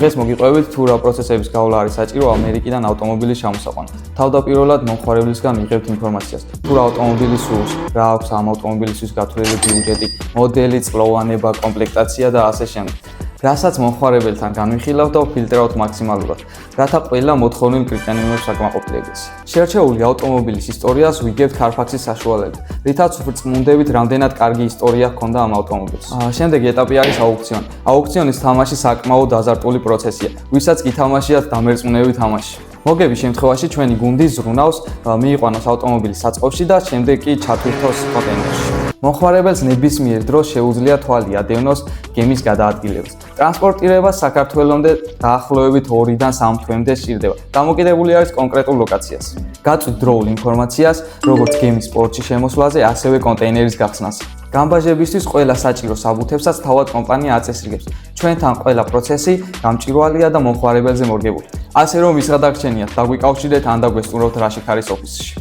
დღეს მოგიყვებით თუ რა პროცესების გავლა არის საჭირო ამერიკიდან ავტომობილის ჩამოსაყვანად. თავდაპირველად მომხმარებლისგან მიღებთ ინფორმაციას, თუ რა ავტომობილი სურს, რა აქვს ამ ავტომობილისთვის გათვლილი ბიუჯეტი, მოდელი, წლოვანება, კომპლექტაცია და ასე შემდეგ. რასაც მომხმარებელთან განვიხილავთ და ვფილტრავთ მაქსიმალურად, რათა ყველა მოთხოვნილ კრიტერიუმებს აკმაყოფილებდეს. შერჩეული ავტომობილის ისტორიას ვიგებთ Carfax-ის საშუალებით, რითაც ვწმუნდებით, რამდენად კარგი ისტორია ჰქონდა ამ ავტომობილს. შემდეგი ეტაპი არის აუქციონი. აუქციონის თამაში საკმაოდ აზარტული პროცესია, ვისაც კი თამაშიათ დამერწმუნებით თამაში. მოგების შემთხვევაში ჩვენი გუნდი ზრუნავს, მიიყვანოს ავტომობილის საწყობში და შემდეგ კი ჩათვირთოს კონტეინერში. მომხმარებელს ნებისმიერ დროს შეუძლია თვალი ადევნოს გემის გადაადგილებას. ტრანსპორტირება საქართველოსამდე დაახლოებით 2-დან 3 თვემდე სჭირდება. დამოკიდებული არის კონკრეტულ ლოკაციას. გაწვით დროულ ინფორმაციას, როგორც გემის პორტში შემოსვლაზე, ასევე კონტეინერის გახსნას. გამბაჟებისთვის ყველა საჭირო საბუთებსაც თავად კომპანია აწესრიგებს. ჩვენთან ყველა პროცესი გამჭვირვალეა და მომხმარებელზე მორგებული. ასე რომ ის გადაგრჩენიათ, დაგვიკავშირდეთ ან დაგვესტუმროთ რაშიქარის ოფისში.